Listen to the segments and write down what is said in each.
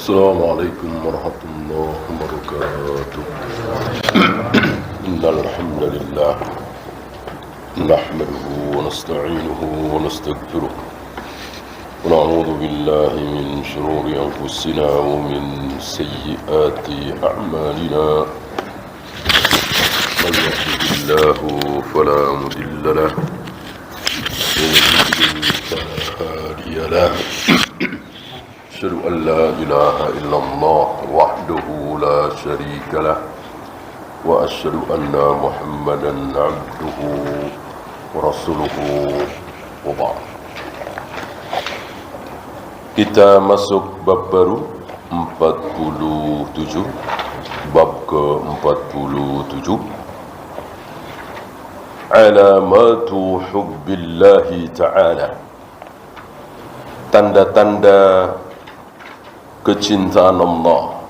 السلام عليكم ورحمة الله وبركاته. إن الحمد لله نحمده ونستعينه ونستغفره ونعوذ بالله من شرور أنفسنا ومن سيئات أعمالنا. من يهده الله فلا مضل له ومن يضلل فلا هادي له. أشهد أن لا إله إلا الله وحده لا شريك له وأشهد أن محمدا عبده ورسوله وبعد. Kita masuk bab baru 47, bab ke-47, Alamatu hubbillahi ta'ala, tanda-tanda kecintaan Allah.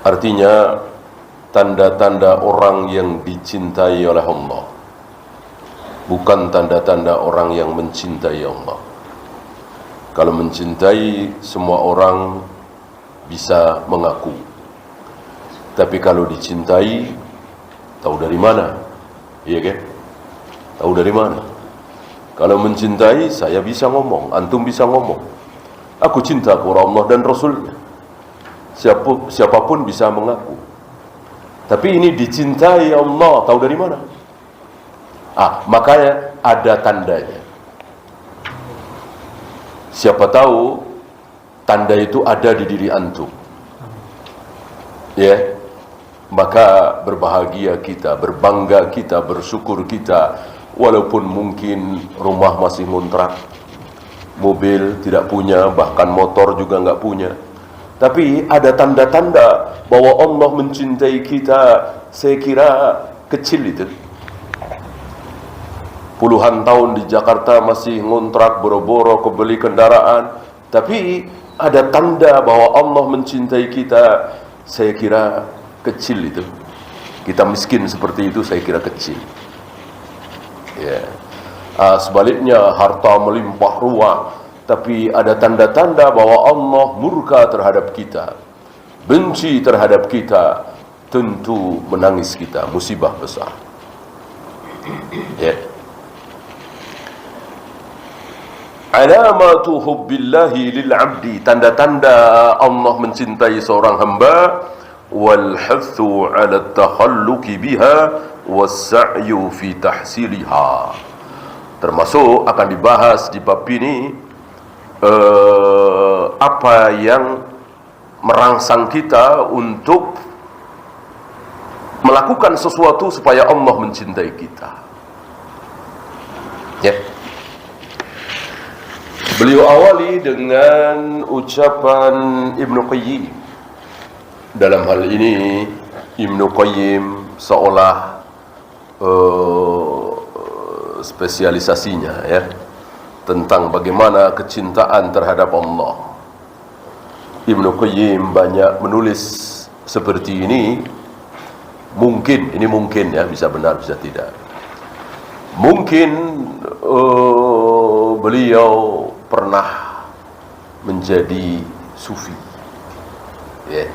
Artinya tanda-tanda orang yang dicintai oleh Allah, bukan tanda-tanda orang yang mencintai Allah. Kalau mencintai, semua orang bisa mengaku. Tapi kalau dicintai, tahu dari mana? Iya kan? Tahu dari mana? Kalau mencintai, saya bisa ngomong, antum bisa ngomong, aku cinta kepada Allah dan Rasulnya. Siapapun bisa mengaku. Tapi ini dicintai Allah, tahu dari mana? Makanya ada tandanya. Siapa tahu tanda itu ada di diri antum. Ya, maka berbahagia kita, berbangga kita, bersyukur kita, walaupun mungkin rumah masih ngontrak, mobil tidak punya, bahkan motor juga nggak punya. Tapi ada tanda-tanda bahwa Allah mencintai kita. Saya kira kecil itu. Puluhan tahun di Jakarta masih ngontrak, boro-boro kebeli kendaraan, tapi ada tanda bahwa Allah mencintai kita. Saya kira kecil itu. Kita miskin seperti itu, saya kira kecil. Ya. Sebaliknya harta melimpah ruah, tapi ada tanda-tanda bahwa Allah murka terhadap kita, benci terhadap kita, tentu menangis kita, musibah besar. Ya. Alamatu hubbillahi lil abdi, tanda-tanda Allah mencintai seorang hamba, wal hathu ala takhalluqi biha was-sa'yu fi tahsiliha. Termasuk akan dibahas di bab ini apa yang merangsang kita untuk melakukan sesuatu supaya Allah mencintai kita. Ya. Beliau awali dengan ucapan Ibnu Qayyim. Dalam hal ini Ibnu Qayyim seolah spesialisasinya ya, tentang bagaimana kecintaan terhadap Allah. Ibnu Qayyim banyak menulis seperti ini. Mungkin ya, bisa benar bisa tidak. Mungkin beliau pernah menjadi sufi. Ya.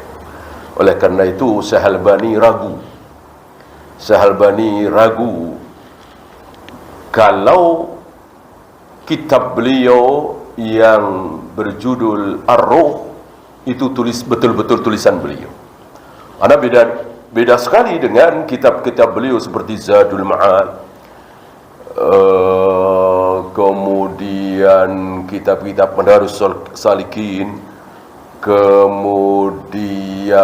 Oleh karena itu Syahalbani ragu kalau kitab beliau yang berjudul Ar-Ruh itu betul-betul tulisan beliau. Karena beda sekali dengan kitab-kitab beliau seperti Zadul Ma'ad, kemudian kitab-kitab Madarus Salikin, kemudian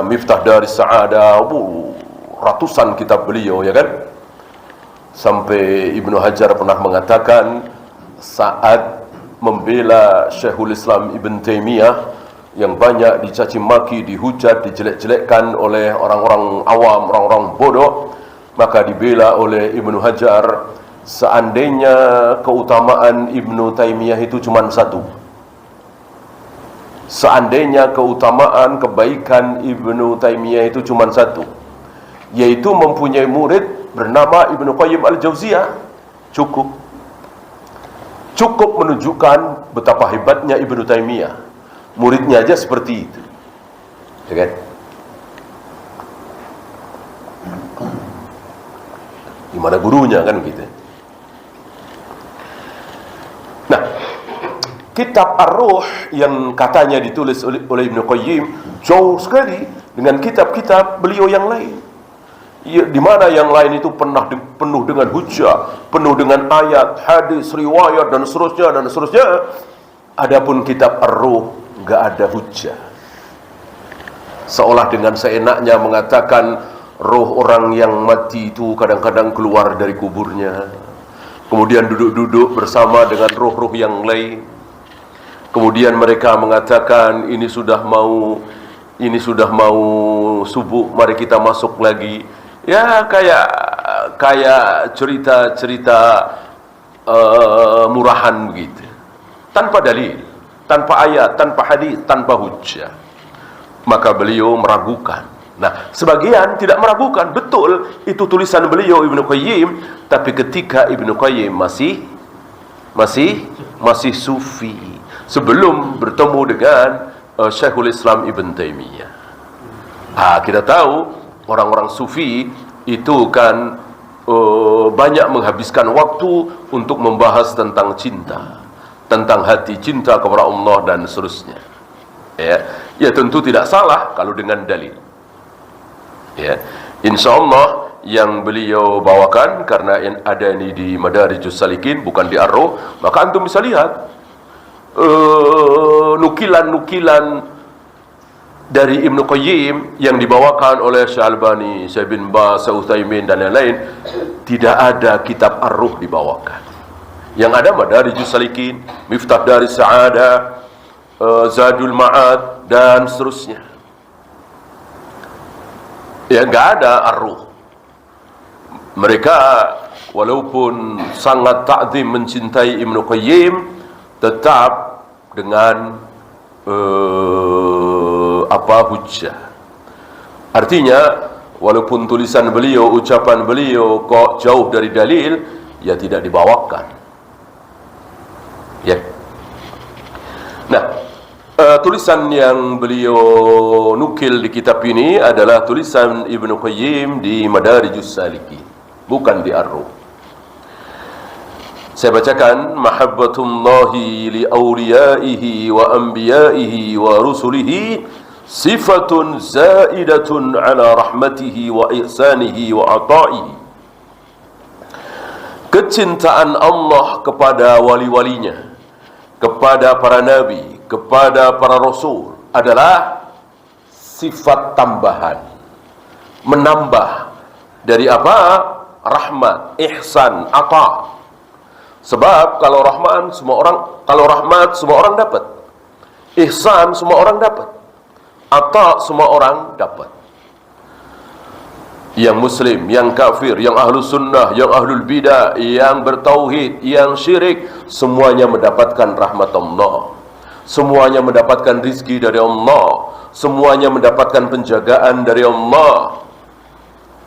Miftah Daris Sa'adah, ratusan kitab beliau ya kan. Sampai Ibnu Hajar pernah mengatakan saat membela Syekhul Islam Ibn Taimiyah yang banyak dicaci maki, dihujat, dijelek-jelekkan oleh orang-orang awam, orang-orang bodoh, maka dibela oleh Ibnu Hajar. Seandainya keutamaan Ibnu Taimiyah itu cuma satu, seandainya keutamaan kebaikan Ibnu Taimiyah itu cuma satu, yaitu mempunyai murid bernama Ibnu Qayyim al-Jauziyah, cukup menunjukkan betapa hebatnya Ibnu Taimiyah. muridnya aja seperti itu, ya kan? Gimana gurunya kan gitu. Nah, kitab Ar-Ruh yang katanya ditulis oleh Ibnu Qayyim jauh sekali dengan kitab-kitab beliau yang lain. Ya, di mana yang lain itu penuh dengan hujah, penuh dengan ayat, hadis, riwayat dan seterusnya. Adapun kitab Ar-Ruh enggak ada hujah. Seolah dengan seenaknya mengatakan roh orang yang mati itu kadang-kadang keluar dari kuburnya, kemudian duduk-duduk bersama dengan roh-roh yang lain. Kemudian mereka mengatakan ini sudah mau subuh, mari kita masuk lagi. Ya kayak cerita-cerita murahan begitu, tanpa dalil, tanpa ayat, tanpa hadis, tanpa hujjah. Maka beliau meragukan. Nah, sebagian tidak meragukan, betul itu tulisan beliau Ibnu Qayyim, tapi ketika Ibnu Qayyim masih sufi, sebelum bertemu dengan Syekhul Islam Ibn Taimiyah. Kita tahu orang-orang sufi itu kan banyak menghabiskan waktu untuk membahas tentang cinta, tentang hati cinta kepada Allah dan seterusnya. Ya tentu tidak salah kalau dengan dalil. Ya, insyaallah yang beliau bawakan, karena ada ini di Madarijus Salikin bukan di Ar-Ruh, maka antum bisa lihat nukilan-nukilan dari Ibnu Qayyim yang dibawakan oleh Syekh Albani, Syekh bin Baz, Syekh Utsaimin dan lain-lain. Tidak ada kitab Ar-Ruh dibawakan. Yang ada Madarijus Salikin, Miftah Daris Sa'adah, Zadul Ma'ad dan seterusnya. Ya, enggak ada Ar-Ruh. Mereka walaupun sangat ta'zim mencintai Ibnu Qayyim, tetap dengan hujjah. Artinya walaupun tulisan beliau, ucapan beliau kok jauh dari dalil, ya tidak dibawakan. Ya. Nah, tulisan yang beliau nukil di kitab ini adalah tulisan Ibnu Qayyim di Madarijus Salikin, bukan di Ar-Ruh. Saya bacakan: mahabbatullahi li awliyaihi wa anbiyaihi wa rusulihi sifatun zaidatun ala rahmatihi wa ihsanihi wa ata'ihi. Kecintaan Allah kepada wali-walinya, kepada para nabi, kepada para rasul adalah sifat tambahan, menambah dari apa? Rahmat, ihsan, ata. Sebab kalau rahmat semua orang dapat, ihsan semua orang dapat, ata semua orang dapat. Yang muslim, yang kafir, yang ahlu sunnah, yang ahlul bidah, yang bertauhid, yang syirik, semuanya mendapatkan rahmat Allah. Semuanya mendapatkan rizki dari Allah. Semuanya mendapatkan penjagaan dari Allah.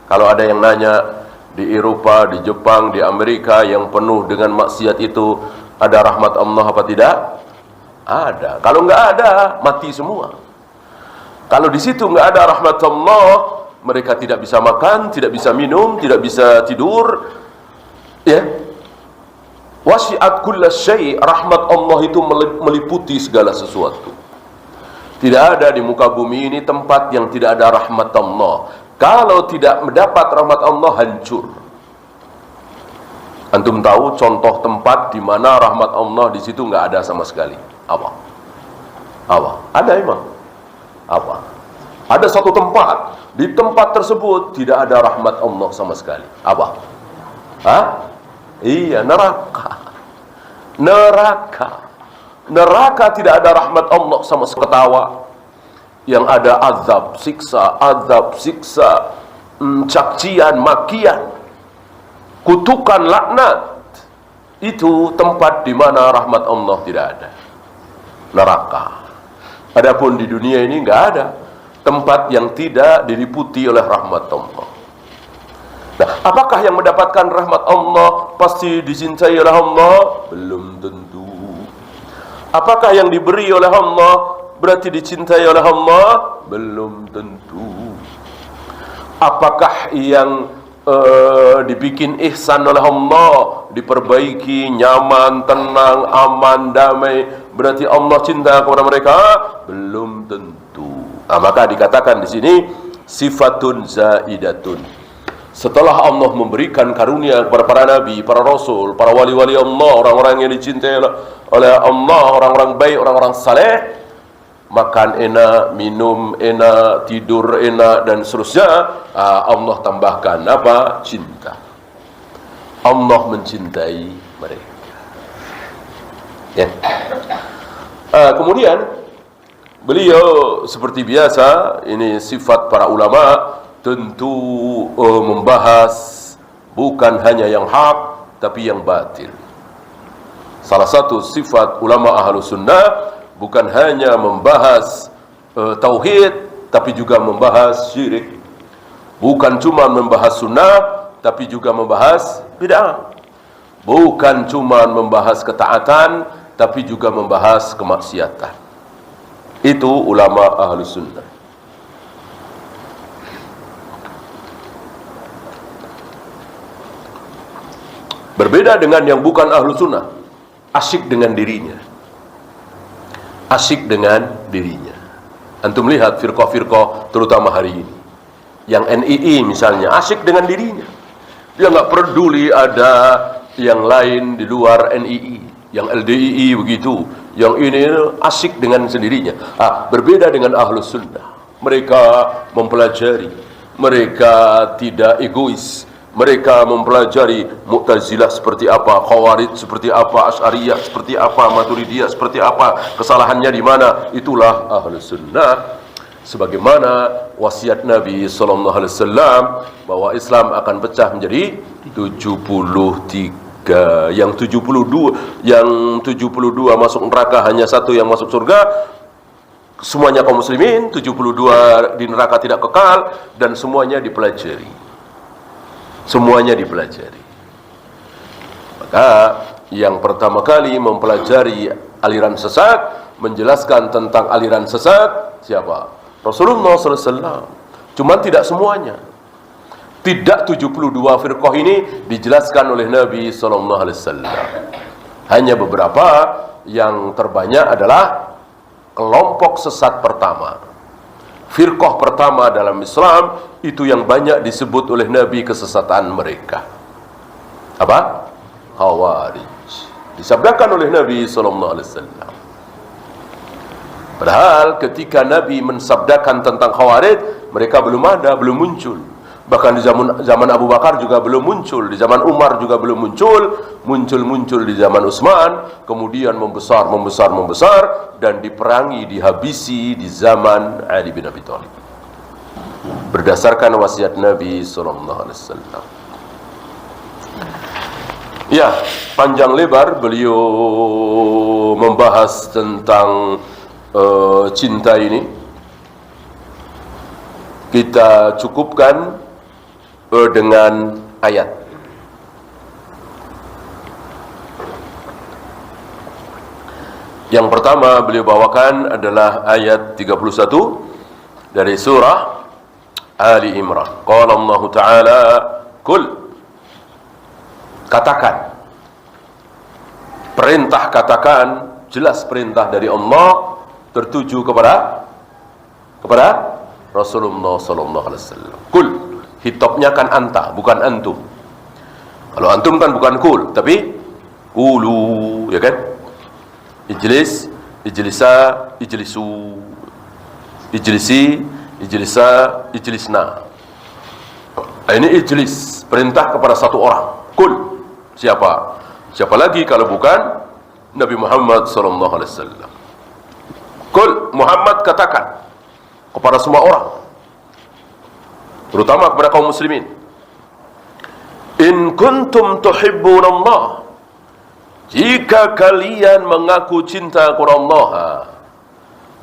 Kalau ada yang nanya, di Eropa, di Jepang, di Amerika yang penuh dengan maksiat itu, ada rahmat Allah apa tidak? Ada. Kalau enggak ada, mati semua. Kalau di situ enggak ada rahmat Allah, mereka tidak bisa makan, tidak bisa minum, tidak bisa tidur. Ya. Wasi'at kulla syai', rahmat Allah itu meliputi segala sesuatu. Tidak ada di muka bumi ini tempat yang tidak ada rahmat Allah. Kalau tidak mendapat rahmat Allah, hancur. Antum tahu contoh tempat di mana rahmat Allah di situ nggak ada sama sekali? Apa? Ada emang? Apa? Ada satu tempat, di tempat tersebut tidak ada rahmat Allah sama sekali. Apa? Iya, neraka. Neraka tidak ada rahmat Allah sama sekali. Ketawa. Yang ada azab, siksa, cacian, makian, kutukan, laknat. Itu tempat di mana rahmat Allah tidak ada. Neraka. Adapun di dunia ini enggak ada tempat yang tidak diliputi oleh rahmat Allah. Nah, apakah yang mendapatkan rahmat Allah pasti dicintai oleh Allah? Belum tentu. Apakah yang diberi oleh Allah berarti dicintai oleh Allah? Belum tentu. Apakah yang dibikin ihsan oleh Allah, diperbaiki, nyaman, tenang, aman, damai, berarti Allah cinta kepada mereka? Belum tentu. Maka dikatakan di sini sifatun zaidatun. Setelah Allah memberikan karunia kepada para nabi, para rasul, para wali-wali Allah, orang-orang yang dicintai oleh Allah, orang-orang baik, orang-orang saleh, makan enak, minum enak, tidur enak, dan seterusnya, Allah tambahkan apa? Cinta. Allah mencintai mereka. Ya. Kemudian beliau seperti biasa, ini sifat para ulama, tentu membahas bukan hanya yang hak, tapi yang batil. Salah satu sifat ulama Ahlus Sunnah bukan hanya membahas tauhid, tapi juga membahas syirik. Bukan cuma membahas sunnah, tapi juga membahas bid'ah. Bukan cuma membahas ketaatan, tapi juga membahas kemaksiatan. Itu ulama Ahlus Sunnah. Berbeda dengan yang bukan Ahlus Sunnah, asyik dengan dirinya. Asyik dengan dirinya. Antum lihat firqah-firqah terutama hari ini. Yang NII misalnya asyik dengan dirinya. Dia nggak peduli ada yang lain di luar NII. Yang LDII begitu. Yang ini asyik dengan sendirinya. Berbeda dengan Ahlus Sunnah. Mereka mempelajari. Mereka tidak egois. Mereka mempelajari Mu'tazilah seperti apa, Khawarij seperti apa, Asy'ariyah seperti apa, Maturidiyah seperti apa, kesalahannya di mana. Itulah Ahlus Sunnah. Sebagaimana wasiat Nabi SAW bahwa Islam akan pecah menjadi 73. Yang 72 masuk neraka, hanya satu yang masuk surga. Semuanya kaum muslimin, 72 di neraka tidak kekal, dan semuanya dipelajari. Semuanya dipelajari. Maka yang pertama kali mempelajari aliran sesat, menjelaskan tentang aliran sesat, siapa? Rasulullah SAW. Cuman tidak semuanya. Tidak 72 firqah ini dijelaskan oleh Nabi SAW. Hanya beberapa. Yang terbanyak adalah kelompok sesat pertama. Firqah pertama dalam Islam, itu yang banyak disebut oleh Nabi kesesatan mereka. Apa? Khawarij. Disabdakan oleh Nabi SAW. Padahal ketika Nabi mensabdakan tentang Khawarij, mereka belum ada, belum muncul. Bahkan di zaman Abu Bakar juga belum muncul, di zaman Umar juga belum muncul di zaman Utsman, kemudian membesar, dan diperangi, dihabisi di zaman Ali bin Abi Thalib. Berdasarkan wasiat Nabi SAW. Ya, panjang lebar beliau membahas tentang cinta ini. Kita cukupkan dengan ayat. Yang pertama beliau bawakan adalah ayat 31 dari surah Ali Imran. Qala Allah Ta'ala, Kul, katakan. Perintah katakan, jelas perintah dari Allah tertuju kepada Rasulullah SAW. Kul, hitopnya kan anta, bukan antum. Kalau antum kan bukan kul, tapi kulu, ya kan? Ijlis, ijlisa, ijlisu, ijlisi, ijlisa, ijlisna. Ini ijlis, perintah kepada satu orang. Kul, siapa? Siapa lagi kalau bukan Nabi Muhammad SAW? Kul, Muhammad katakan kepada semua orang, terutama kepada kaum muslimin, in kuntum tuhibbunallah, jika kalian mengaku cinta kepada Allah.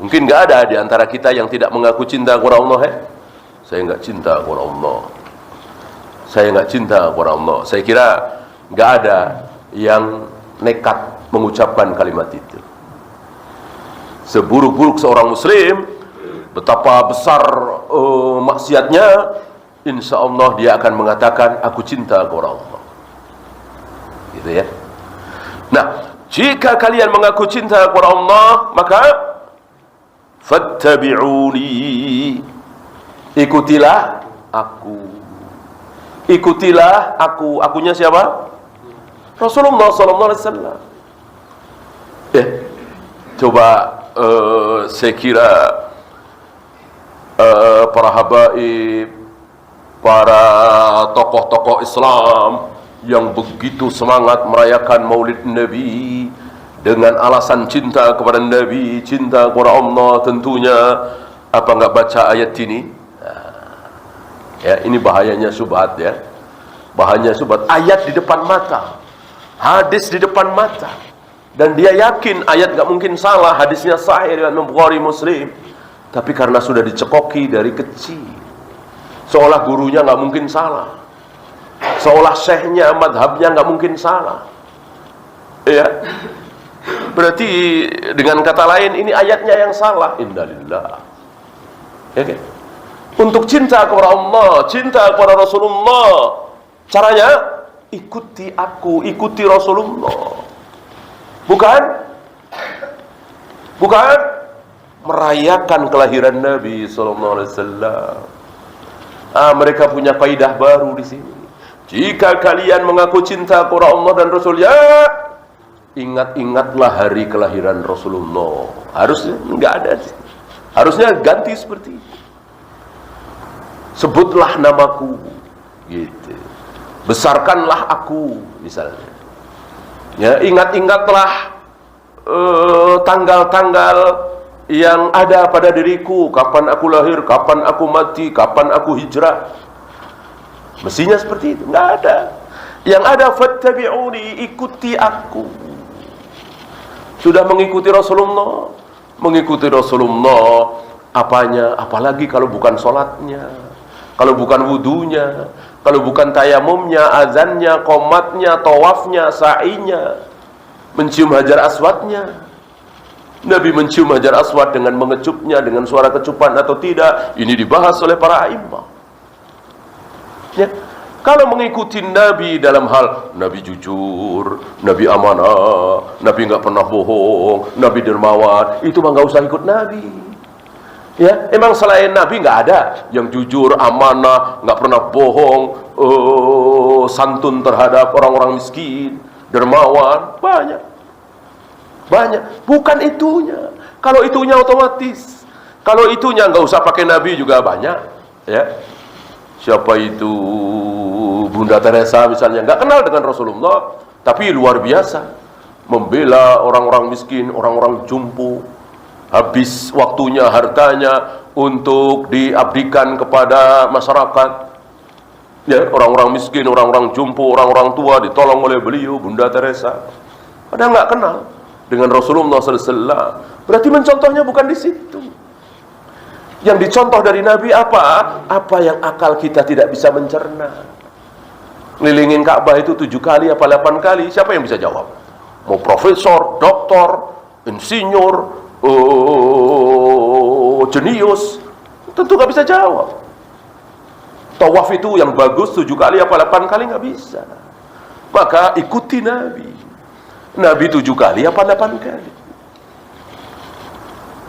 Mungkin enggak ada di antara kita yang tidak mengaku cinta kepada Allah, Saya enggak cinta kepada Allah. Saya enggak cinta kepada Allah. Saya kira enggak ada yang nekat mengucapkan kalimat itu. seburuk-buruk seorang muslim, betapa besar maksiatnya, insya Allah dia akan mengatakan aku cinta kepada Allah. Gitu ya. Nah, jika kalian mengaku cinta kepada Allah, maka fattabi'uni, ikutilah aku. Ikutilah aku. Akunya siapa? Rasulullah sallallahu alaihi wasallam. Coba saya kira para habaib, para tokoh-tokoh Islam yang begitu semangat merayakan Maulid Nabi dengan alasan cinta kepada Nabi, cinta kepada Allah tentunya, apa enggak baca ayat ini? Ya, ini bahayanya syubhat ya. Bahayanya syubhat. Ayat di depan mata, hadis di depan mata, dan dia yakin ayat enggak mungkin salah, hadisnya sahih riwayat Bukhari Muslim. Tapi karena sudah dicekoki dari kecil, seolah gurunya nggak mungkin salah, seolah syekhnya, madhabnya nggak mungkin salah. Ya, berarti dengan kata lain ini ayatnya yang salah. Innalillah. Ya kan? Untuk cinta kepada Allah, cinta kepada Rasulullah, caranya ikuti aku, ikuti Rasulullah. Bukan merayakan kelahiran Nabi sallallahu alaihi wasallam. Mereka punya kaidah baru di sini. Jika kalian mengaku cinta kepada Allah dan Rasul, ya ingat-ingatlah hari kelahiran Rasulullah. Harusnya enggak ada. Harusnya ganti seperti itu. Sebutlah namaku, gitu. Besarkanlah aku, misalnya. Ya, ingat-ingatlah tanggal-tanggal yang ada pada diriku, kapan aku lahir, kapan aku mati, kapan aku hijrah. Mestinya seperti itu. Enggak ada. Yang ada fattabi'uni, ikuti aku. Sudah mengikuti Rasulullah, apanya? Apalagi kalau bukan sholatnya, kalau bukan wudunya, kalau bukan tayamumnya, azannya, qomatnya, tawafnya, sa'inya, mencium hajar aswadnya. Nabi mencium hajar aswad dengan mengecupnya, dengan suara kecupan atau tidak, ini dibahas oleh para a'imah. Ya, kalau mengikuti Nabi dalam hal Nabi jujur, Nabi amanah, Nabi nggak pernah bohong, Nabi dermawan, itu mah nggak usah ikut Nabi. Ya, emang selain Nabi nggak ada yang jujur, amanah, nggak pernah bohong, santun terhadap orang-orang miskin, dermawan, banyak. Bukan itunya. Kalau itunya otomatis. Kalau itunya nggak usah pakai Nabi juga banyak. Ya, siapa itu Bunda Teresa misalnya, nggak kenal dengan Rasulullah, tapi luar biasa membela orang-orang miskin, orang-orang jumpo, habis waktunya, hartanya untuk diabdikan kepada masyarakat. Ya, orang-orang miskin, orang-orang jumpo, orang-orang tua ditolong oleh beliau, Bunda Teresa. Padahal nggak kenal dengan Rasulullah SAW. Berarti mencontohnya bukan di situ. Yang dicontoh dari Nabi apa? Apa yang akal kita tidak bisa mencerna. Ngelilingin Ka'bah itu 7 kali apa 8 kali, siapa yang bisa jawab? Mau profesor, doktor, insinyur, jenius, tentu nggak bisa jawab. Tawaf itu yang bagus 7 kali apa 8 kali nggak bisa. Maka ikuti Nabi. Nabi 7 kali apa 8 kali.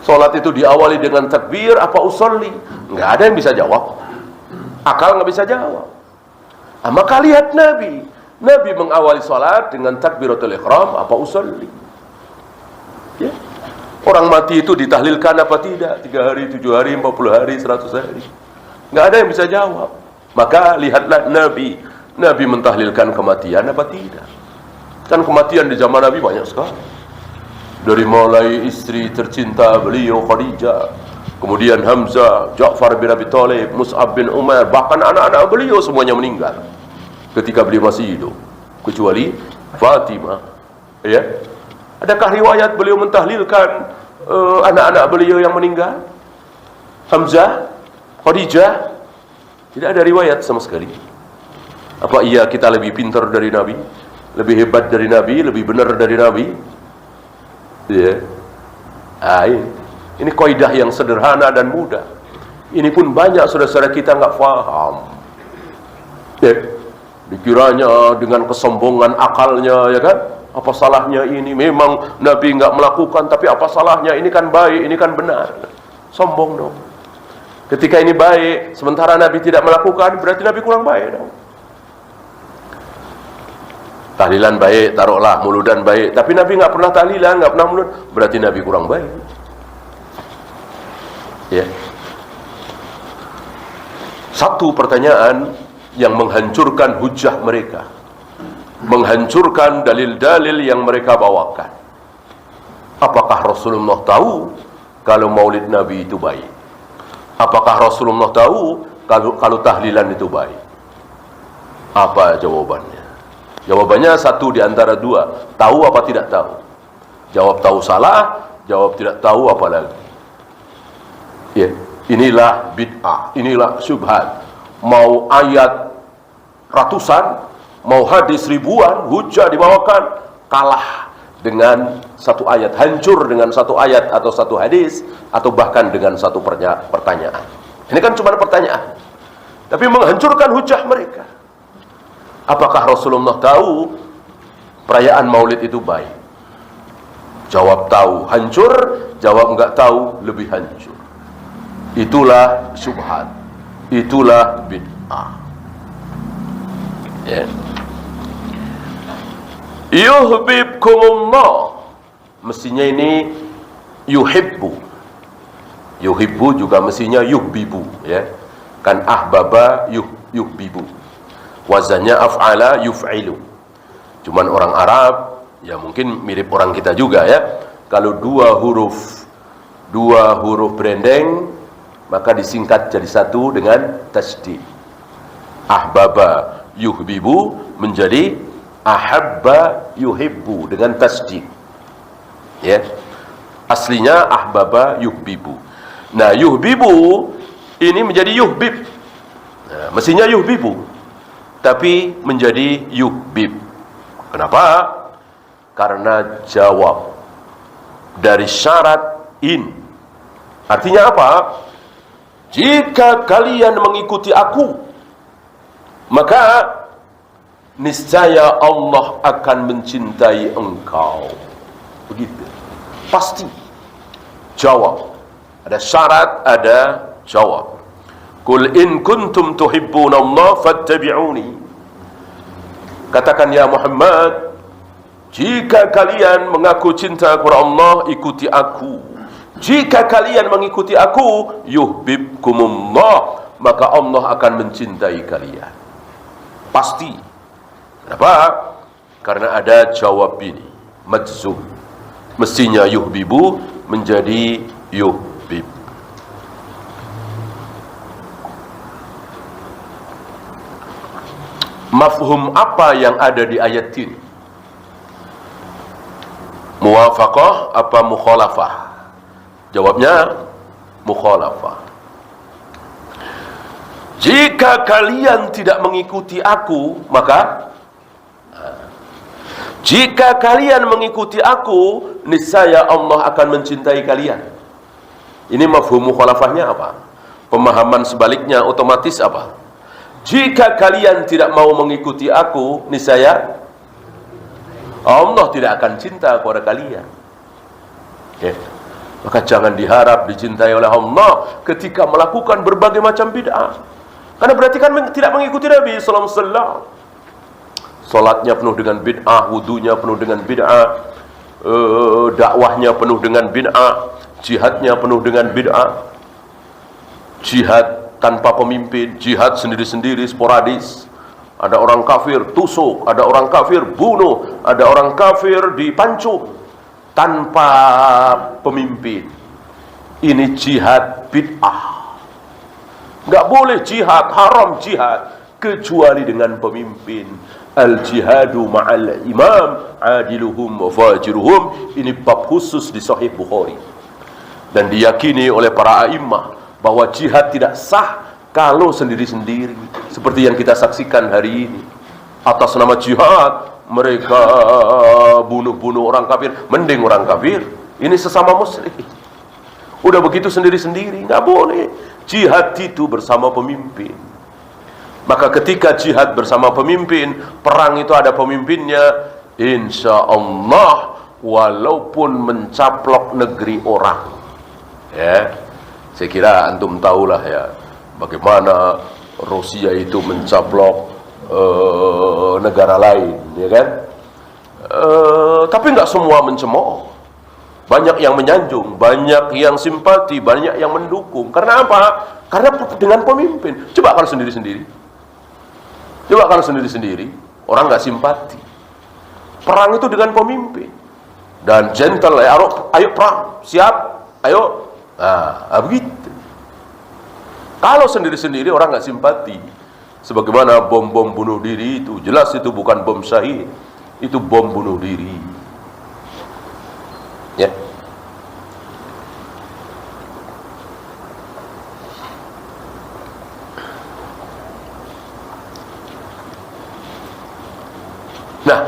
Salat itu diawali dengan takbir apa usolli, nggak ada yang bisa jawab. Akal nggak bisa jawab. Maka lihat Nabi mengawali salat dengan takbiratul ihram apa usolli. Ya. Orang mati itu ditahlilkan apa tidak? 3 hari, 7 hari, 40 hari, 100 hari. Nggak ada yang bisa jawab. Maka lihatlah Nabi mentahlilkan kematian apa tidak. Kan kematian di zaman Nabi banyak sekali. Dari mulai istri tercinta beliau Khadijah, kemudian Hamzah, Ja'far bin Abi Thalib, Mus'ab bin Umair, bahkan anak-anak beliau semuanya meninggal ketika beliau masih hidup, kecuali Fatimah. Ya, adakah riwayat beliau mentahlilkan anak-anak beliau yang meninggal? Hamzah, Khadijah, tidak ada riwayat sama sekali. Apa iya kita lebih pintar dari Nabi? Lebih hebat dari Nabi, lebih benar dari Nabi? Ya. Ini kaidah yang sederhana dan mudah. Ini pun banyak saudara-saudara kita nggak faham. Dikiranya dengan kesombongan akalnya, ya kan? Apa salahnya ini? Memang Nabi nggak melakukan, tapi apa salahnya? Ini kan baik, ini kan benar. Sombong dong. Ketika ini baik, sementara Nabi tidak melakukan, berarti Nabi kurang baik dong. Tahlilan baik, taruhlah muludan baik, tapi Nabi nggak pernah tahlilan, nggak pernah mulud, berarti Nabi kurang baik. Ya. Satu pertanyaan yang menghancurkan hujah mereka, menghancurkan dalil-dalil yang mereka bawakan. Apakah Rasulullah tahu kalau maulid Nabi itu baik? Apakah Rasulullah tahu kalau tahlilan itu baik? Apa jawabannya? Jawabannya satu di antara dua, tahu apa tidak tahu. Jawab tahu salah, jawab tidak tahu apa lagi. Ya, inilah bid'ah, inilah syubhat. Mau ayat ratusan, mau hadis ribuan, hujah dibawakan, kalah dengan satu ayat, hancur dengan satu ayat atau satu hadis, atau bahkan dengan satu pertanyaan. Ini kan cuma pertanyaan, tapi menghancurkan hujah mereka. Apakah Rasulullah tahu perayaan maulid itu baik? Jawab tahu, hancur. Jawab enggak tahu, lebih hancur. Itulah syubhat, itulah bid'ah. Ya. Yuhibbukumullah, mestinya ini yuhibbu. Yuhibbu juga mestinya yuhbibu, ya. Kan ahbaba yuhbibu. Wazannya af'ala yuf'ilu. Cuman orang Arab, ya mungkin mirip orang kita juga, ya. Kalau dua huruf berendeng, maka disingkat jadi satu dengan tasydid. Ahbaba yuhbibu menjadi ahabba yuhibbu dengan tasydid. Ya. Aslinya ahbaba yuhbibu. Nah, yuhbibu ini menjadi yuhbib. Nah, mestinya yuhbibu, tapi menjadi yuhbib. Kenapa? Karena jawab dari syarat in. Artinya apa? Jika kalian mengikuti aku, maka niscaya Allah akan mencintai engkau. Begitu. Pasti. Jawab. Ada syarat, ada jawab. Qul in kuntum tuhibbunallaha fattabi'uni. Katakan ya Muhammad, jika kalian mengaku cinta kepada Allah, ikuti aku. Jika kalian mengikuti aku, yuhibbukumullah, maka Allah akan mencintai kalian. Pasti. Kenapa? Karena ada jawab ini, majzum. Mestinya yuhbibu menjadi yuhbib. Mafhum apa yang ada di ayat ini? Muwafaqah apa mukhalafah? Jawabnya mukhalafah. Jika kalian tidak mengikuti aku, maka jika kalian mengikuti aku, niscaya Allah akan mencintai kalian. Ini mafhum mukhalafahnya apa? Pemahaman sebaliknya otomatis apa? Jika kalian tidak mau mengikuti aku, niscaya Allah tidak akan cinta kepada kalian. Ya. Maka jangan diharap dicintai oleh Allah ketika melakukan berbagai macam bid'ah. Karena berarti kan tidak mengikuti Nabi sallallahu alaihi wasallam. Salatnya penuh dengan bid'ah, wudunya penuh dengan bid'ah, dakwahnya penuh dengan bid'ah, jihadnya penuh dengan bid'ah. Jihad tanpa pemimpin, jihad sendiri-sendiri sporadis. Ada orang kafir tusuk, ada orang kafir bunuh, ada orang kafir dipancung tanpa pemimpin. Ini jihad bid'ah. Enggak boleh jihad, haram jihad kecuali dengan pemimpin. Al-jihadu ma'al imam adiluhum wa fajiruhum. Ini bab khusus di Sahih Bukhari. Dan diyakini oleh para a'immah bahwa jihad tidak sah kalau sendiri-sendiri, seperti yang kita saksikan hari ini. Atas nama jihad mereka bunuh-bunuh orang kafir. Mending orang kafir Ini sesama muslim. Udah begitu sendiri-sendiri, nggak boleh. Jihad itu bersama pemimpin. Maka ketika jihad bersama pemimpin, perang itu ada pemimpinnya, insya Allah walaupun mencaplok negeri orang, ya, saya kira antum tahulah ya bagaimana Rusia itu mencaplok negara lain, ya kan? Tapi nggak semua mencemooh. Banyak yang menyanjung, banyak yang simpati, banyak yang mendukung. Karena apa? Karena dengan pemimpin. Coba kalau sendiri-sendiri. Coba kalau sendiri-sendiri, orang nggak simpati. Perang itu dengan pemimpin. Dan gentle, ya, ayo perang, siap, ayo. Nah, begitu. Kalau sendiri-sendiri orang nggak simpati. Sebagaimana bom-bom bunuh diri itu, jelas itu bukan bom syahid, itu bom bunuh diri. Ya. Nah,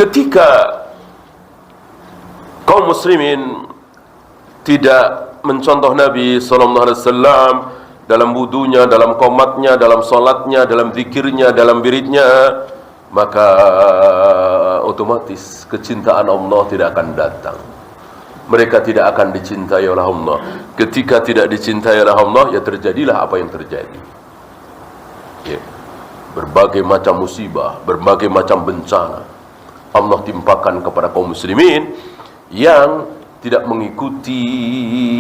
ketika kaum muslimin tidak mencontoh Nabi sallallahu alaihi wasallam dalam wudunya, dalam qomatnya, dalam salatnya, dalam zikirnya, dalam wiridnya, maka otomatis kecintaan Allah tidak akan datang. Mereka tidak akan dicintai oleh Allah. Ketika tidak dicintai oleh Allah, ya terjadilah apa yang terjadi. Ya. Berbagai macam musibah, berbagai macam bencana Allah timpakan kepada kaum muslimin yang tidak mengikuti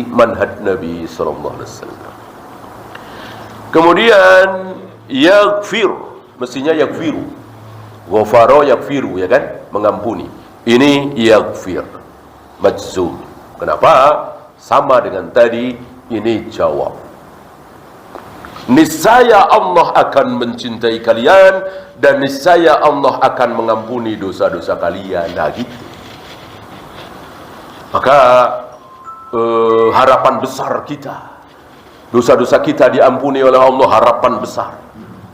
manhaj Nabi sallallahu alaihi wasallam. Kemudian yaghfir, mestinya yaghfiru. Ghafara yaghfiru, ya kan? Mengampuni. Ini yaghfir. Majzum. Kenapa? Sama dengan tadi, ini jawab. Niscaya Allah akan mencintai kalian dan niscaya Allah akan mengampuni dosa-dosa kalian. Nah, gitu. Maka harapan besar kita, dosa-dosa kita diampuni oleh Allah, harapan besar.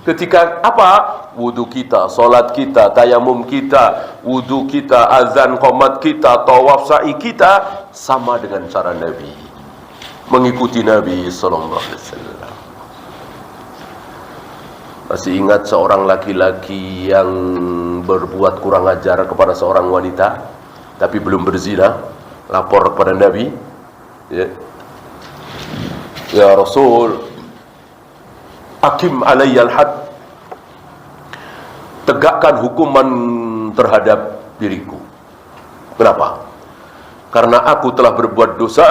Ketika apa? Wudu kita, solat kita, tayamum kita, wudu kita, azan, qomat kita, tawaf, sa'i kita sama dengan cara Nabi, mengikuti Nabi sallallahu alaihi wasallam. Masih ingat seorang laki-laki yang berbuat kurang ajar kepada seorang wanita tapi belum berzina, lapor kepada Nabi, ya Rasul, hakim alayyal had, tegakkan hukuman terhadap diriku. Kenapa? Karena aku telah berbuat dosa,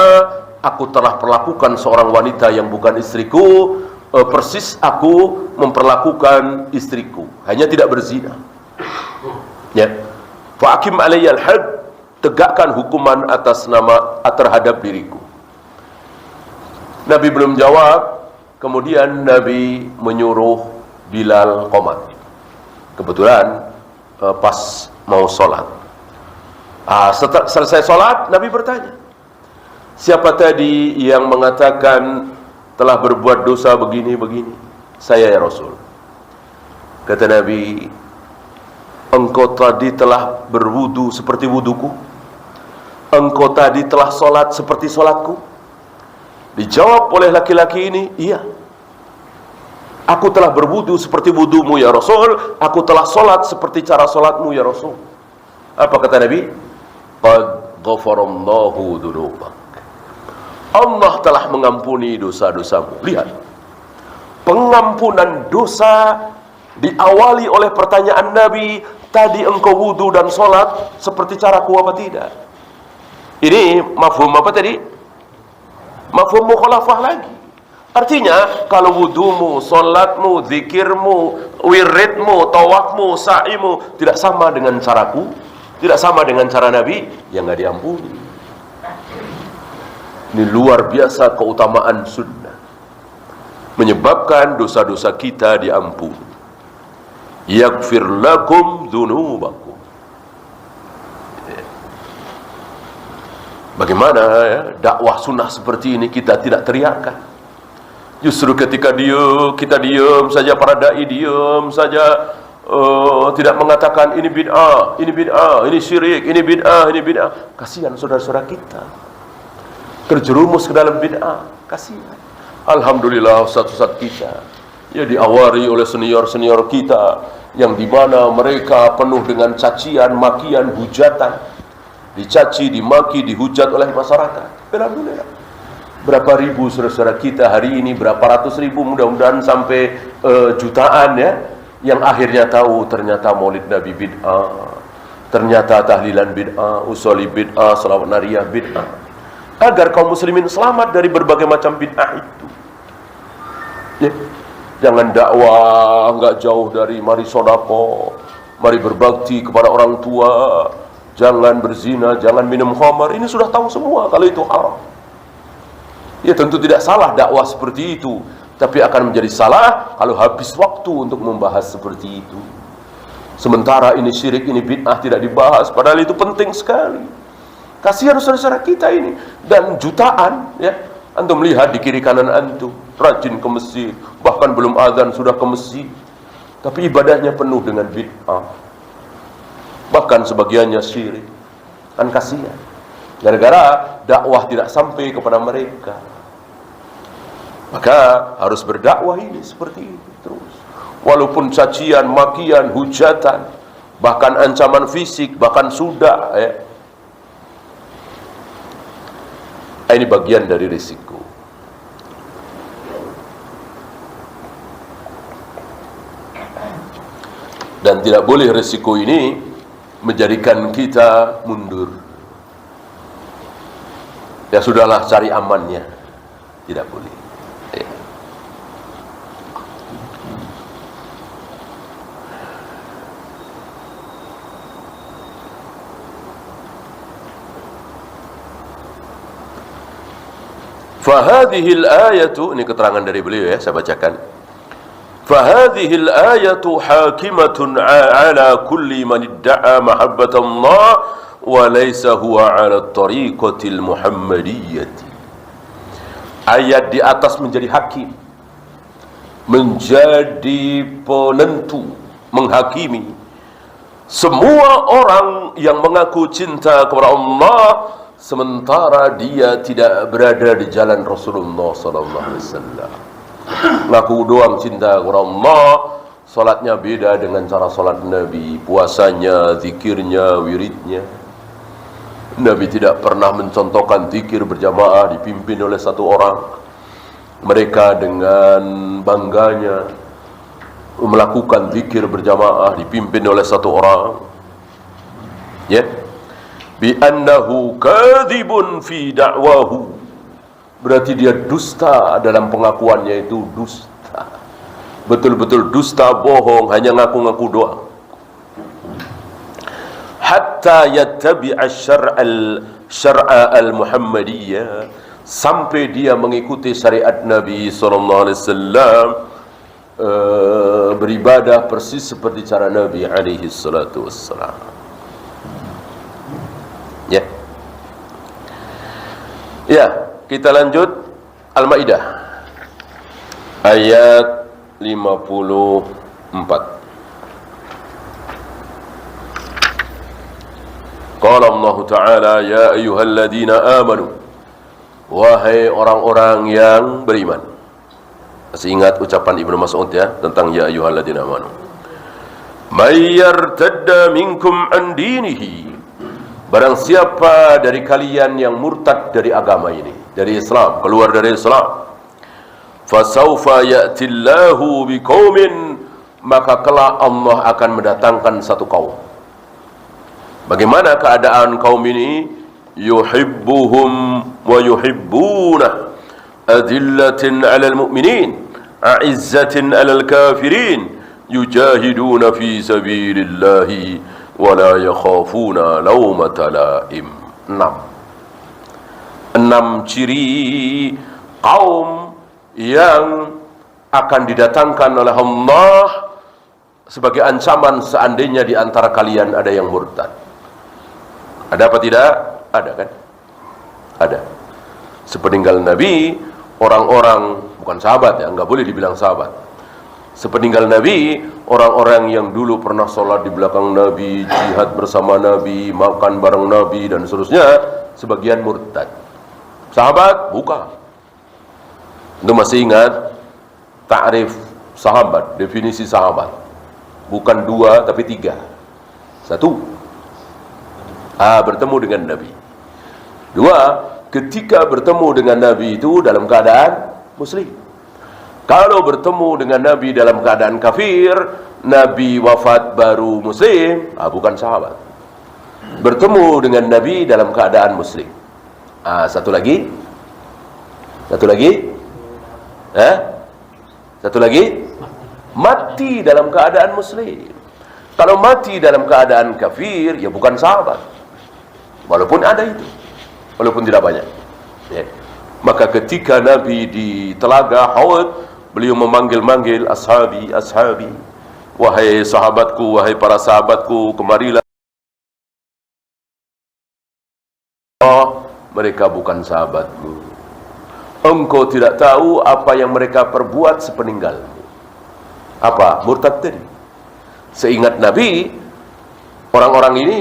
aku telah perlakukan seorang wanita yang bukan istriku persis aku memperlakukan istriku, hanya tidak berzina. Ya, fa hakim alayyal had, tegakkan hukuman atas nama terhadap diriku. Nabi belum jawab, kemudian Nabi menyuruh Bilal qomat. Kebetulan pas mau sholat. Setelah selesai sholat, Nabi bertanya, siapa tadi yang mengatakan telah berbuat dosa begini-begini? Saya, ya Rasul. Kata Nabi, engkau tadi telah berwudu seperti wuduku? Engkau tadi telah sholat seperti sholatku? Dijawab oleh laki-laki ini, iya. Aku telah berwudu seperti wudumu, ya Rasul. Aku telah sholat seperti cara sholatmu, ya Rasul. Apa kata Nabi? Qad ghafarallahu dzunubak. Allah telah mengampuni dosa-dosamu. Lihat, pengampunan dosa diawali oleh pertanyaan Nabi, tadi engkau wudu dan sholat seperti caraku apa tidak? Ini mafhum apa tadi? Mafhum mukhalafah lagi. Artinya, kalau wudumu, sholatmu, zikirmu, wiridmu, tawafmu, sa'imu tidak sama dengan caraku, tidak sama dengan cara Nabi, yang nggak diampuni. Ini luar biasa keutamaan sunnah, menyebabkan dosa-dosa kita diampuni. Yaghfir lakum dzunubakum. Bagaimana ya, dakwah sunnah seperti ini kita tidak teriakan. Justru ketika kita diam saja, para dai diam saja, tidak mengatakan ini bid'ah, ini syirik, ini bid'ah, ini bid'ah. Kasihan saudara-saudara kita terjerumus ke dalam bid'ah, kasihan. Alhamdulillah ustaz-ustaz kita ya diawari oleh senior-senior kita yang di mana mereka penuh dengan cacian, makian, hujatan, dicaci, dimaki, dihujat oleh masyarakat. Alhamdulillah. Berapa ribu saudara-saudara kita hari ini, berapa ratus ribu, mudah-mudahan sampai jutaan ya, yang akhirnya tahu ternyata maulid Nabi bid'ah, ternyata tahlilan bid'ah, usoli bid'ah, salawat nariyah bid'ah. Agar kaum muslimin selamat dari berbagai macam bid'ah itu ya. Jangan dakwah enggak jauh dari mari sedekah, mari berbakti kepada orang tua, jangan berzina, jangan minum khamar. Ini sudah tahu semua kalau itu haram. Ya tentu tidak salah dakwah seperti itu, tapi akan menjadi salah kalau habis waktu untuk membahas seperti itu. Sementara ini syirik, ini bid'ah tidak dibahas, padahal itu penting sekali. Kasihan saudara-saudara kita ini, dan jutaan ya. Antum lihat di kiri kanan antum, rajin ke masjid, bahkan belum azan sudah ke masjid, tapi ibadahnya penuh dengan bid'ah, bahkan sebagiannya syirik. Kan kasihan, gara-gara dakwah tidak sampai kepada mereka. Maka harus berdakwah ini seperti ini terus, walaupun cacian, makian, hujatan, bahkan ancaman fisik, bahkan sudah ya. Ini bagian dari risiko. Dan tidak boleh risiko ini menjadikan kita mundur. Ya sudahlah, cari amannya. Tidak boleh. Ya. Fahadhil ayatu, ini keterangan dari beliau ya, saya bacakan. Fahadhil ayatu hakimatun ala kulli man idda'a mahabbatallah wa laysa huwa ala tariqatil muhammadiyyati. Ayat di atas menjadi hakim, menjadi penentu, menghakimi semua orang yang mengaku cinta kepada Allah sementara dia tidak berada di jalan Rasulullah sallallahu alaihi wasallam. Ngaku doang cinta kepada Allah, salatnya beda dengan cara salat Nabi, puasanya, zikirnya, wiridnya. Nabi tidak pernah mencontohkan zikir berjamaah dipimpin oleh satu orang. Mereka dengan bangganya melakukan zikir berjamaah dipimpin oleh satu orang. Ya. Bi annahu kadzibun fi da'wahu, berarti dia dusta dalam pengakuannya, itu dusta, betul-betul dusta, bohong, hanya ngaku-ngaku doang. Hatta yattabi'a syar'a al-muhammadiyah, sampai dia mengikuti syariat Nabi sallallahu alaihi wasallam, beribadah persis seperti cara Nabi alaihi salatu wassalam. Ya. Ya, kita lanjut Al-Maidah ayat 54. Qala Allah Ta'ala, ya ayyuhalladzina amanu, wahai orang-orang yang beriman. Masih ingat ucapan Ibnu Mas'ud ya tentang ya ayyuhalladzina amanu. May yartadda minkum an dinihi, barang siapa dari kalian yang murtad dari agama ini, dari Islam, keluar dari Islam, fasawfa ya'tillahu biqaumin, maka kelak Allah akan mendatangkan satu kaum. Bagaimana keadaan kaum ini? Yuhibbuhum wa yuhibbunah, adillatin 'alal mu'minin, a'izzatin 'alal kafirin, yujahiduna fi sabilillahi wa la yakhafuna laumata laim. 6 ciri kaum yang akan didatangkan oleh Allah sebagai ancaman seandainya di antara kalian ada yang murtad. Ada apa tidak? Ada kan? Ada. Sepeninggal Nabi, orang-orang, bukan sahabat ya, enggak boleh dibilang sahabat, Sepeninggal Nabi, orang-orang yang dulu pernah sholat di belakang Nabi, jihad bersama Nabi, makan bareng Nabi, dan seterusnya, sebagian murtad. Sahabat, bukan. Anda masih ingat ta'rif sahabat, definisi sahabat? Bukan 2, tapi 3. 1, bertemu dengan Nabi. 2, ketika bertemu dengan Nabi itu dalam keadaan muslim. Kalau bertemu dengan Nabi dalam keadaan kafir, Nabi wafat baru muslim, bukan sahabat. Bertemu dengan Nabi dalam keadaan muslim. Satu lagi. Satu lagi, mati dalam keadaan muslim. Kalau mati dalam keadaan kafir, ya bukan sahabat. Walaupun ada itu, walaupun tidak banyak. Ya. Maka ketika Nabi di telaga Haud, beliau memanggil-manggil, ashabi, ashabi, wahai sahabatku, wahai para sahabatku, kemarilah. Mereka bukan sahabatmu. Engkau tidak tahu apa yang mereka perbuat sepeninggalmu. Apa? Murtad tadi. Seingat Nabi, orang-orang ini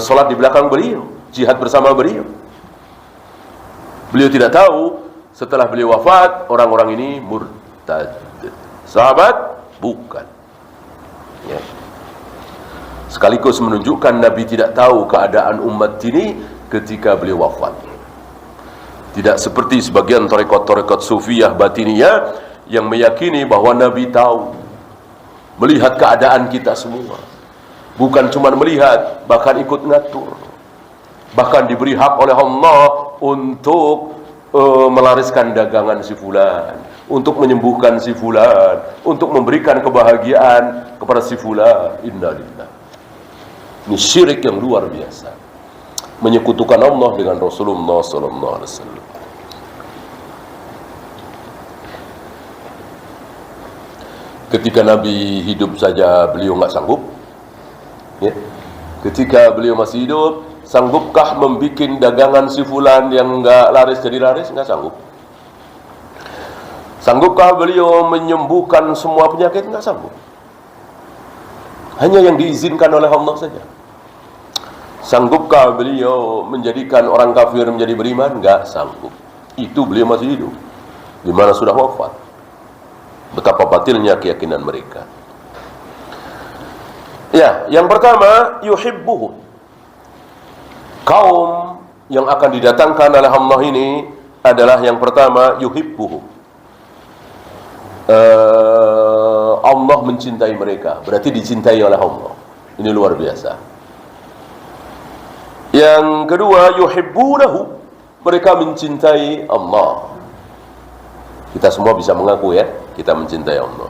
sholat di belakang beliau, jihad bersama beliau. Beliau tidak tahu setelah beliau wafat, orang-orang ini murtad. Sahabat? Bukan. Ya. Sekaligus menunjukkan Nabi tidak tahu keadaan umat ini ketika beliau wafat. Tidak seperti sebagian tarekat-tarekat sufiyah batiniyah yang meyakini bahwa Nabi tahu, melihat keadaan kita semua. Bukan cuma melihat, bahkan ikut ngatur. Bahkan diberi hak oleh Allah untuk melariskan dagangan si fulan, untuk menyembuhkan si fulan, untuk memberikan kebahagiaan kepada si fulan. Innalillah. Ini syirik yang luar biasa, menyekutukan Allah dengan Rasulullah sallallahu alaihi wasallam. Ketika Nabi hidup saja beliau nggak sanggup. Ya. Ketika beliau masih hidup, sanggupkah membikin dagangan si fulan yang nggak laris jadi laris? Nggak sanggup. Sanggupkah beliau menyembuhkan semua penyakit? Nggak sanggup. Hanya yang diizinkan oleh Allah saja. Sanggupkah beliau menjadikan orang kafir menjadi beriman? Nggak sanggup. Itu beliau masih hidup. Di mana sudah wafat. Betapa batilnya keyakinan mereka. Ya, yang pertama, yuhibbuhum. Kaum yang akan didatangkan oleh Allah ini adalah yang pertama, yuhibbuhum. Allah mencintai mereka, berarti dicintai oleh Allah. Ini luar biasa. Yang kedua, yuhibbunahu. Mereka mencintai Allah. Kita semua bisa mengaku ya, kita mencintai Allah.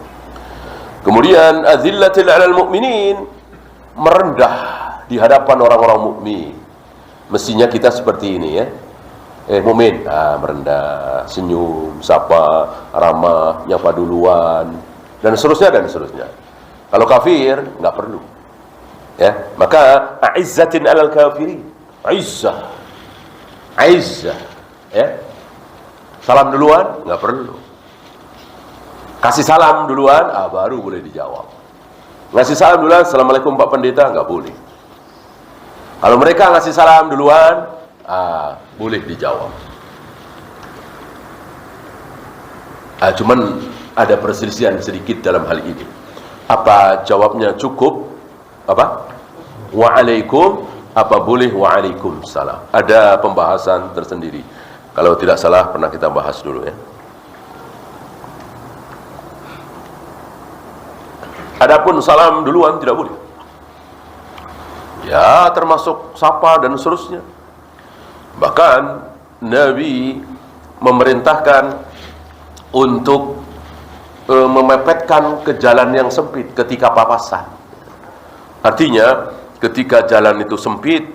Kemudian azillatil 'alal mu'minin, merendah di hadapan orang-orang mukmin. Mestinya kita seperti ini ya. Mukmin, merendah, senyum, sapa, ramah, nyapa duluan, dan seterusnya dan seterusnya. Kalau kafir nggak perlu. Ya, maka a'izzatin 'alal kafirin. Izzah. Izzah, ya. Salam duluan nggak perlu. Kasih salam duluan, baru boleh dijawab. Ngasih salam duluan, assalamualaikum Pak Pendeta, nggak boleh. Kalau mereka ngasih salam duluan, boleh dijawab. Cuman ada perselisihan sedikit dalam hal ini. Apa jawabnya cukup? Apa? Waalaikum, apa boleh waalaikumsalam? Ada pembahasan tersendiri. Kalau tidak salah pernah kita bahas dulu ya. Adapun salam duluan tidak boleh. Ya, termasuk sapa dan seterusnya. Bahkan Nabi memerintahkan untuk memepetkan ke jalan yang sempit ketika papasan. Artinya, ketika jalan itu sempit,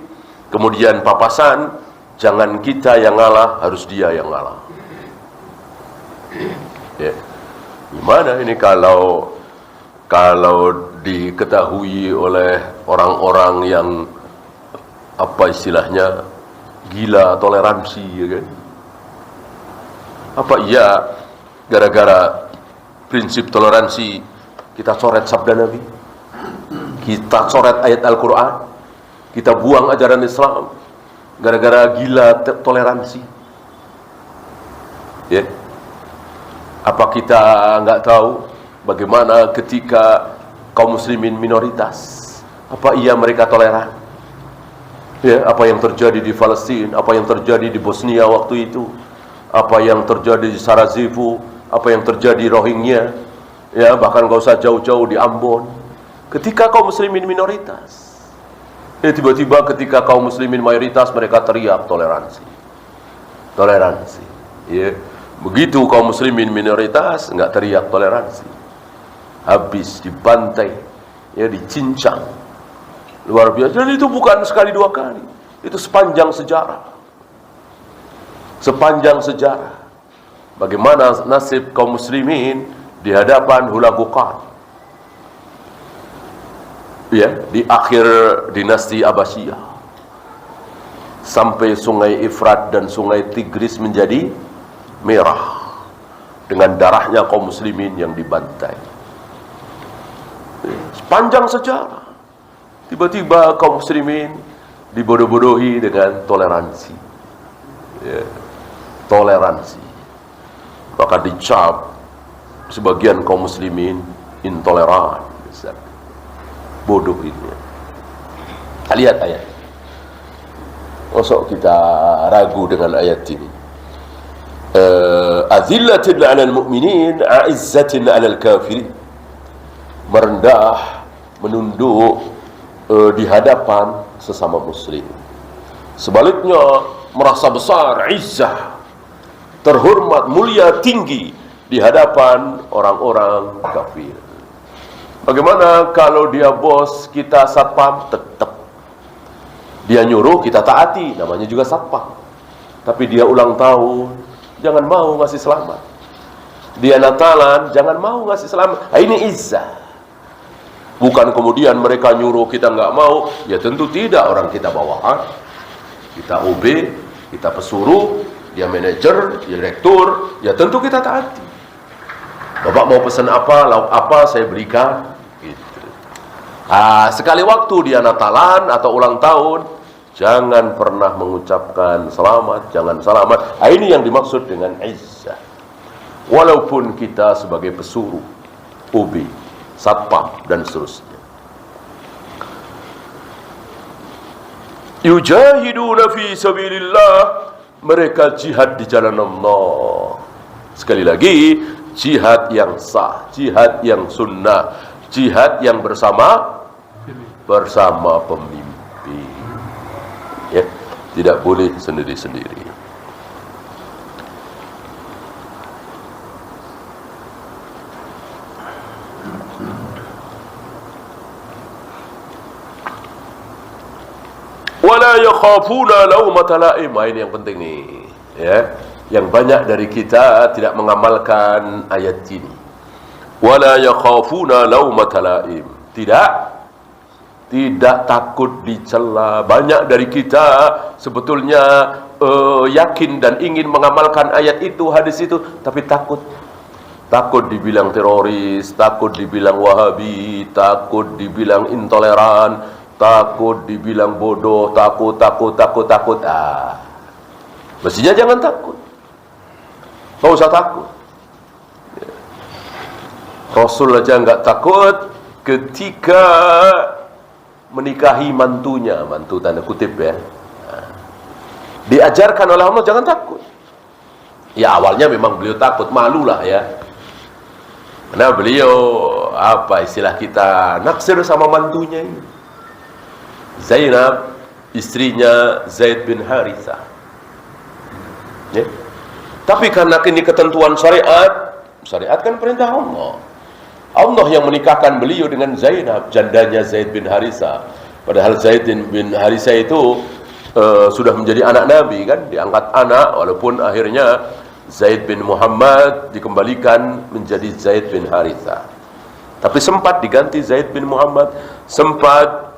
kemudian papasan, jangan kita yang ngalah, harus dia yang ngalah. Ya. Gimana ini kalau diketahui oleh orang-orang yang apa istilahnya gila toleransi, ya kan? Apa iya gara-gara prinsip toleransi, kita coret sabda Nabi, kita coret ayat Al-Quran, kita buang ajaran Islam gara-gara gila toleransi. Ya, apa kita nggak tahu bagaimana ketika kaum muslimin minoritas, apa iya mereka toleran? Ya, apa yang terjadi di Palestina, apa yang terjadi di Bosnia waktu itu, apa yang terjadi di Sarajevo, apa yang terjadi di Rohingya, ya bahkan nggak usah jauh-jauh di Ambon. Ketika kaum muslimin minoritas, ya tiba-tiba ketika kaum muslimin mayoritas mereka teriak toleransi, toleransi. Ya, begitu kaum muslimin minoritas nggak teriak toleransi, habis dibantai, ya dicincang. Luar biasa. Dan itu bukan sekali dua kali, itu sepanjang sejarah. Sepanjang sejarah. Bagaimana nasib kaum muslimin di hadapan Hulaguqan, ya, di akhir dinasti Abbasiyah, sampai sungai Efrat dan sungai Tigris menjadi merah dengan darahnya kaum muslimin yang dibantai. Sepanjang sejarah, tiba-tiba kaum muslimin dibodoh-bodohi dengan toleransi, ya, toleransi. Maka dicap sebagian kaum muslimin intoleran, bodoh ini. Lihat ayat. Masuk kita ragu dengan ayat ini. Azillatin 'alal mu'minin, 'izzatin 'alal kafirin. Merendah, menunduk di hadapan sesama muslim. Sebaliknya merasa besar, izzah, terhormat, mulia, tinggi di hadapan orang-orang kafir. Bagaimana kalau dia bos, kita satpam, tetap dia nyuruh kita taati, namanya juga satpam. Tapi dia ulang tahun, jangan mau ngasih selamat. Dia Natalan, jangan mau ngasih selamat. Ini izzah. Bukan kemudian mereka nyuruh kita nggak mau, ya tentu tidak, orang kita bawahan, kita OB, kita pesuruh, dia manajer, dia direktur, ya tentu kita taati. Bapak mau pesan apa, lauk apa, saya berikan. Gitu. Sekali waktu dia Natalan atau ulang tahun, jangan pernah mengucapkan selamat, jangan selamat. Ini yang dimaksud dengan izzah. Walaupun kita sebagai pesuruh, OB, satpam dan seterusnya. Yujahiduna fi sabilillah, mereka jihad di jalan Allah. Sekali lagi, jihad yang sah, jihad yang sunnah, jihad yang bersama pemimpin. Ya, tidak boleh sendiri-sendiri. Wala yakhafuna laumata laim. Ini yang penting nih, ya. Yang banyak dari kita tidak mengamalkan ayat ini. Wala yakhafuna laumata laim. Tidak takut dicela. Banyak dari kita sebetulnya yakin dan ingin mengamalkan ayat itu, hadis itu, tapi takut. Takut dibilang teroris, takut dibilang wahabi, takut dibilang intoleran, takut dibilang bodoh, takut. Mestinya jangan takut. Nggak usah takut. Rasul aja nggak takut ketika menikahi mantunya, mantu tanda kutip ya. Diajarkan oleh Allah jangan takut. Ya awalnya memang beliau takut, malulah ya. Karena beliau apa istilah kita, naksir sama mantunya ini. Zainab, istrinya Zaid bin Harithah. Ya. Tapi karena ini ketentuan syariat kan perintah Allah. Allah yang menikahkan beliau dengan Zainab, jandanya Zaid bin Harithah. Padahal Zaid bin Harithah itu sudah menjadi anak Nabi kan, diangkat anak, walaupun akhirnya Zaid bin Muhammad dikembalikan menjadi Zaid bin Harithah. Tapi sempat diganti Zaid bin Muhammad, sempat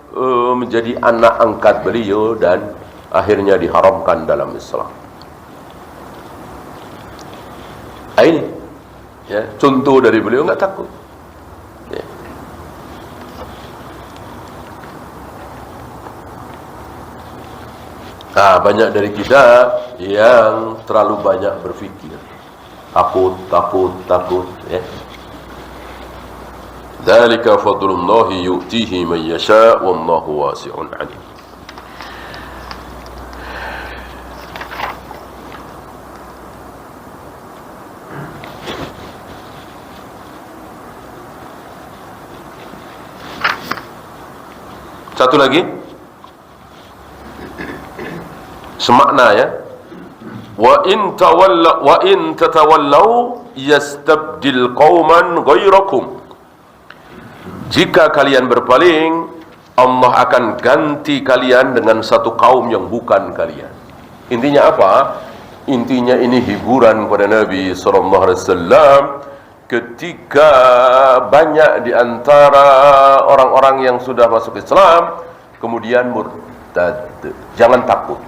menjadi anak angkat beliau dan akhirnya diharamkan dalam Islam. Ini Ya, contoh dari beliau nggak takut. Ya. Nah, banyak dari kita yang terlalu banyak berfikir. Takut, ya. Dzalika fadlullahi yu'tihi man yasha' wallahu wasi'un 'alim. Satu lagi semakna ya. Wa in tatawallaw yastabdil qauman ghairakum. Jika kalian berpaling, Allah akan ganti kalian dengan satu kaum yang bukan kalian. Intinya apa? Intinya ini hiburan kepada Nabi sallallahu alaihi wasallam ketika banyak di antara orang-orang yang sudah masuk Islam kemudian murtad. Jangan takut.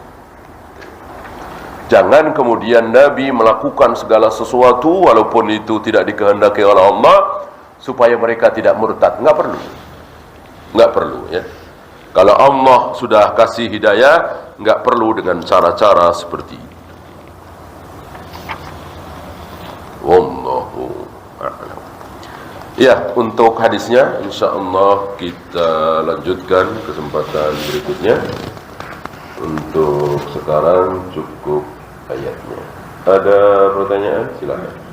Jangan kemudian Nabi melakukan segala sesuatu walaupun itu tidak dikehendaki oleh Allah supaya mereka tidak murtad. Enggak perlu ya. Kalau Allah sudah kasih hidayah, enggak perlu dengan cara-cara seperti ini. Wallahu a'lam. Ya, untuk hadisnya insyaallah kita lanjutkan kesempatan berikutnya. Untuk sekarang cukup ayatnya. Ada pertanyaan? Silakan.